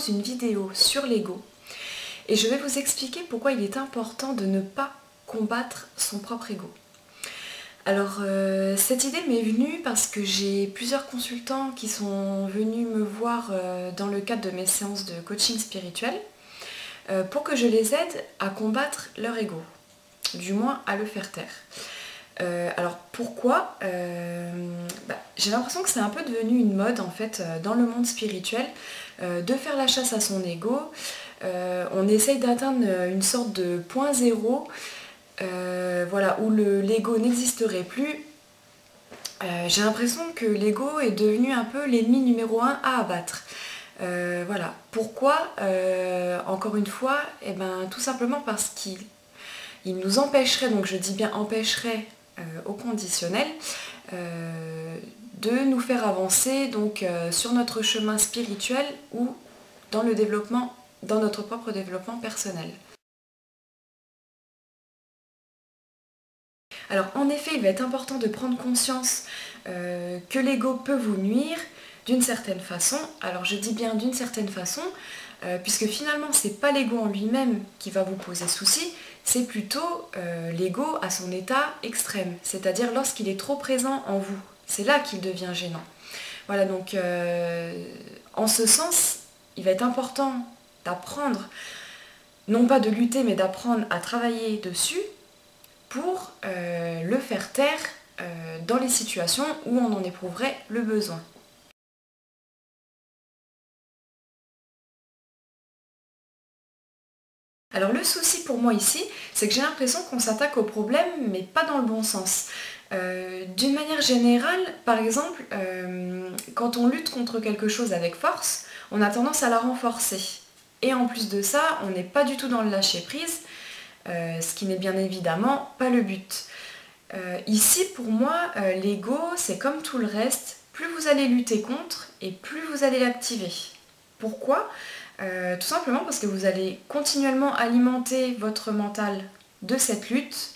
propose une vidéo sur l'ego et je vais vous expliquer pourquoi il est important de ne pas combattre son propre ego. Alors cette idée m'est venue parce que j'ai plusieurs consultants qui sont venus me voir dans le cadre de mes séances de coaching spirituel pour que je les aide à combattre leur ego, du moins à le faire taire. Alors pourquoi j'ai l'impression que c'est un peu devenu une mode en fait dans le monde spirituel de faire la chasse à son ego. On essaye d'atteindre une sorte de point zéro voilà, où l'ego n'existerait plus. J'ai l'impression que l'ego est devenu un peu l'ennemi numéro 1 à abattre. Voilà. Pourquoi encore une fois, tout simplement parce qu'il nous empêcherait, donc je dis bien empêcherait au conditionnel, de nous faire avancer donc, sur notre chemin spirituel ou dans le développement, dans notre propre développement personnel. Alors en effet, il va être important de prendre conscience que l'ego peut vous nuire d'une certaine façon. Alors je dis bien d'une certaine façon, puisque finalement c'est pas l'ego en lui-même qui va vous poser souci, c'est plutôt l'ego à son état extrême, c'est-à-dire lorsqu'il est trop présent en vous. C'est là qu'il devient gênant. Voilà, donc en ce sens, il va être important d'apprendre, non pas de lutter, mais d'apprendre à travailler dessus pour le faire taire dans les situations où on en éprouverait le besoin. Alors le souci pour moi ici, c'est que j'ai l'impression qu'on s'attaque au problème, mais pas dans le bon sens. D'une manière générale, par exemple, quand on lutte contre quelque chose avec force, on a tendance à la renforcer. Et en plus de ça, on n'est pas du tout dans le lâcher-prise, ce qui n'est bien évidemment pas le but. Ici, pour moi, l'ego, c'est comme tout le reste, plus vous allez lutter contre et plus vous allez l'activer. Pourquoi ? Tout simplement parce que vous allez continuellement alimenter votre mental de cette lutte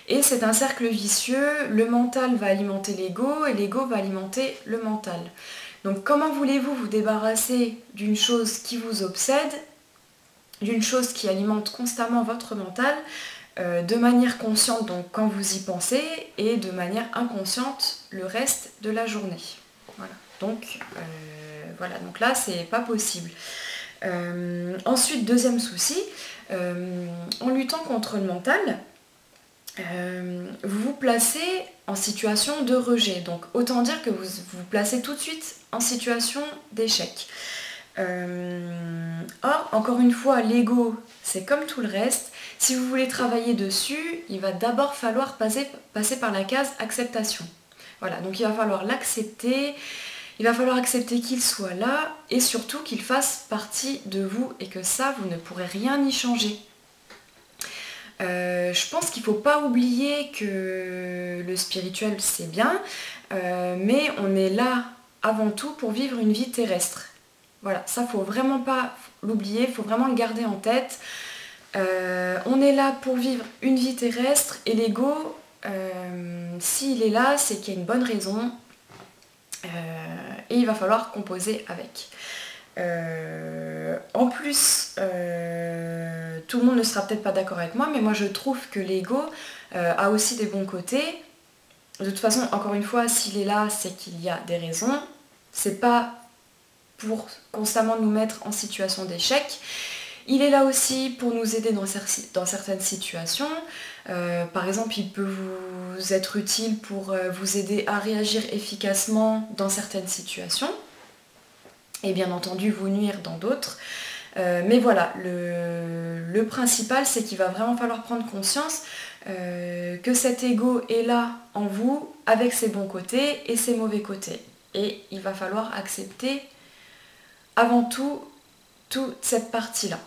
et c'est un cercle vicieux, le mental va alimenter l'ego et l'ego va alimenter le mental. Donc comment voulez-vous vous débarrasser d'une chose qui vous obsède, d'une chose qui alimente constamment votre mental, de manière consciente donc quand vous y pensez et de manière inconsciente le reste de la journée. Voilà. Donc là c'est pas possible. Ensuite, deuxième souci, en luttant contre le mental, vous vous placez en situation de rejet. Donc autant dire que vous vous placez tout de suite en situation d'échec. Or, encore une fois, l'ego, c'est comme tout le reste. Si vous voulez travailler dessus, il va d'abord falloir passer par la case acceptation. Voilà, donc il va falloir l'accepter. Il va falloir accepter qu'il soit là et surtout qu'il fasse partie de vous et que ça, vous ne pourrez rien y changer. Je pense qu'il ne faut pas oublier que le spirituel, c'est bien, mais on est là avant tout pour vivre une vie terrestre. Voilà, ça, il ne faut vraiment pas l'oublier, il faut vraiment le garder en tête. On est là pour vivre une vie terrestre et l'ego, s'il est là, c'est qu'il y a une bonne raison. Et il va falloir composer avec. En plus, tout le monde ne sera peut-être pas d'accord avec moi, mais moi je trouve que l'ego a aussi des bons côtés. De toute façon, encore une fois, s'il est là, c'est qu'il y a des raisons. C'est pas pour constamment nous mettre en situation d'échec. Il est là aussi pour nous aider dans certaines situations. Par exemple, il peut vous être utile pour vous aider à réagir efficacement dans certaines situations et bien entendu vous nuire dans d'autres. Mais voilà, le principal, c'est qu'il va vraiment falloir prendre conscience que cet ego est là en vous avec ses bons côtés et ses mauvais côtés. Et il va falloir accepter avant tout toute cette partie-là.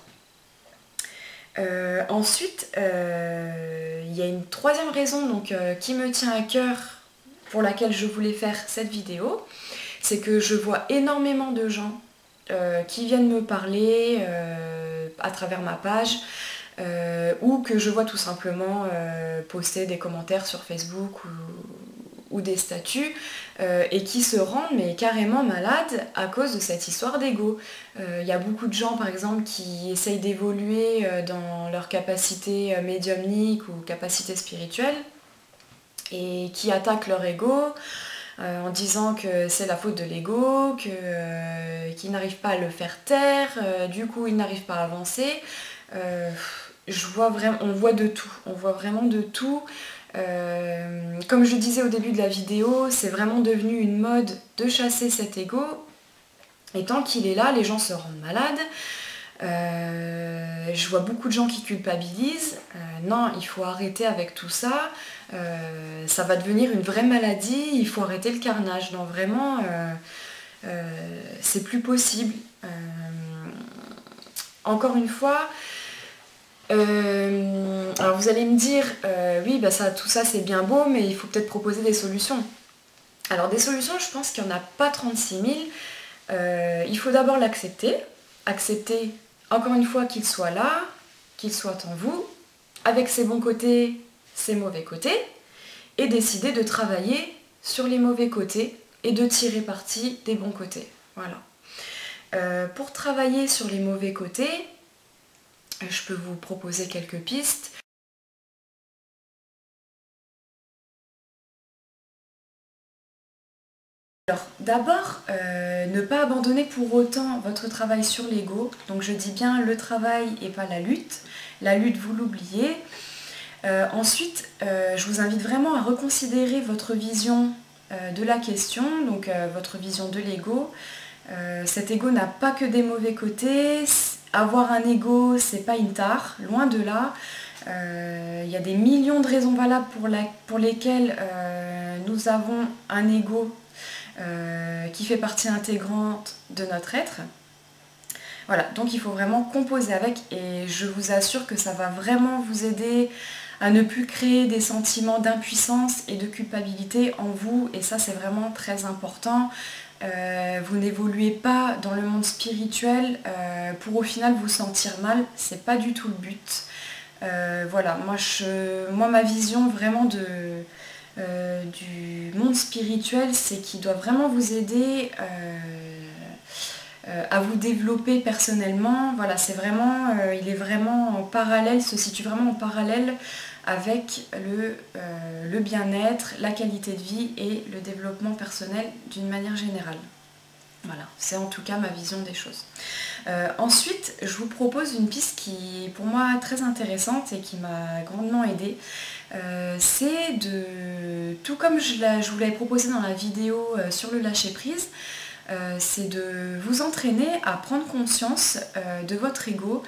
Ensuite, il y a une troisième raison donc, qui me tient à cœur pour laquelle je voulais faire cette vidéo, c'est que je vois énormément de gens qui viennent me parler à travers ma page ou que je vois tout simplement poster des commentaires sur Facebook ou des statuts et qui se rendent mais carrément malades à cause de cette histoire d'ego. Il y a beaucoup de gens par exemple qui essayent d'évoluer dans leur capacité médiumnique ou capacité spirituelle et qui attaquent leur ego en disant que c'est la faute de l'ego, qu'ils n'arrivent pas à le faire taire, du coup ils n'arrivent pas à avancer. On voit de tout, on voit vraiment de tout. Comme je disais au début de la vidéo, c'est vraiment devenu une mode de chasser cet ego. Et tant qu'il est là, les gens se rendent malades. Je vois beaucoup de gens qui culpabilisent. Non, il faut arrêter avec tout ça. Ça va devenir une vraie maladie. Il faut arrêter le carnage. Non, vraiment, c'est plus possible. Encore une fois, alors vous allez me dire, oui, bah tout ça c'est bien beau, mais il faut peut-être proposer des solutions. Alors des solutions, je pense qu'il n'y en a pas 36 000. Il faut d'abord l'accepter. Accepter, encore une fois, qu'il soit là, qu'il soit en vous, avec ses bons côtés, ses mauvais côtés, et décider de travailler sur les mauvais côtés et de tirer parti des bons côtés. Voilà. Pour travailler sur les mauvais côtés, je peux vous proposer quelques pistes. Alors d'abord, ne pas abandonner pour autant votre travail sur l'ego. Donc je dis bien le travail et pas la lutte. La lutte, vous l'oubliez. Ensuite, je vous invite vraiment à reconsidérer votre vision de la question, donc votre vision de l'ego. Cet ego n'a pas que des mauvais côtés. Avoir un ego, c'est pas une tare, loin de là. Il y a des millions de raisons valables pour lesquelles nous avons un ego qui fait partie intégrante de notre être. Voilà, donc il faut vraiment composer avec et je vous assure que ça va vraiment vous aider à ne plus créer des sentiments d'impuissance et de culpabilité en vous et ça c'est vraiment très important. Vous n'évoluez pas dans le monde spirituel pour au final vous sentir mal, c'est pas du tout le but. Voilà, moi ma vision vraiment du monde spirituel, c'est qu'il doit vraiment vous aider à vous développer personnellement. Voilà, c'est vraiment, il est vraiment en parallèle, se situe vraiment en parallèle avec le bien-être, la qualité de vie et le développement personnel d'une manière générale. Voilà, c'est en tout cas ma vision des choses. Ensuite, je vous propose une piste qui est pour moi très intéressante et qui m'a grandement aidée. C'est de, tout comme je vous l'avais proposé dans la vidéo sur le lâcher-prise, c'est de vous entraîner à prendre conscience de votre ego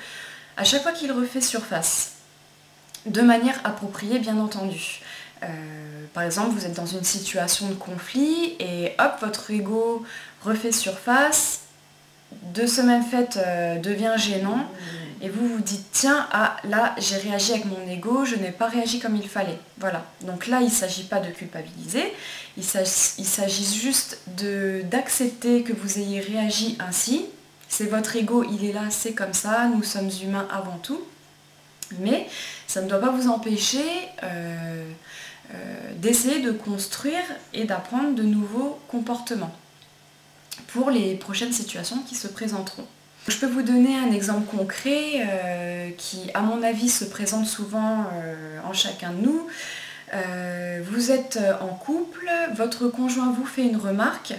à chaque fois qu'il refait surface, de manière appropriée bien entendu. Par exemple, vous êtes dans une situation de conflit et hop, votre ego refait surface, de ce même fait devient gênant et vous vous dites tiens, ah là j'ai réagi avec mon ego, je n'ai pas réagi comme il fallait. Voilà, donc là il ne s'agit pas de culpabiliser, il s'agit juste d'accepter que vous ayez réagi ainsi. C'est votre ego, il est là, c'est comme ça, nous sommes humains avant tout, mais ça ne doit pas vous empêcher d'essayer de construire et d'apprendre de nouveaux comportements pour les prochaines situations qui se présenteront. Je peux vous donner un exemple concret qui, à mon avis, se présente souvent en chacun de nous. Vous êtes en couple, votre conjoint vous fait une remarque,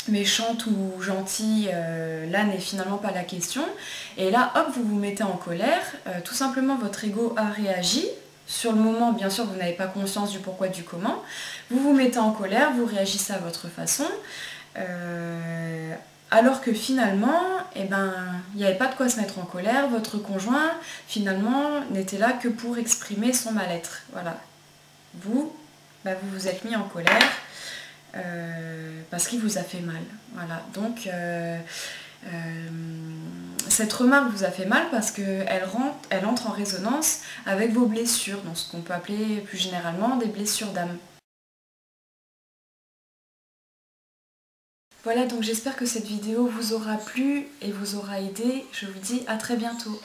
méchante ou gentille, là n'est finalement pas la question. Et là, hop, vous vous mettez en colère. Tout simplement, votre ego a réagi. Sur le moment, bien sûr, vous n'avez pas conscience du pourquoi, du comment. Vous vous mettez en colère, vous réagissez à votre façon. Alors que finalement, il n'y avait pas de quoi se mettre en colère. Votre conjoint, finalement, n'était là que pour exprimer son mal-être. Voilà. Vous vous êtes mis en colère parce qu'il vous a fait mal. Voilà. Donc, cette remarque vous a fait mal parce qu'elle entre en résonance avec vos blessures, donc ce qu'on peut appeler plus généralement des blessures d'âme. Voilà, donc j'espère que cette vidéo vous aura plu et vous aura aidé. Je vous dis à très bientôt.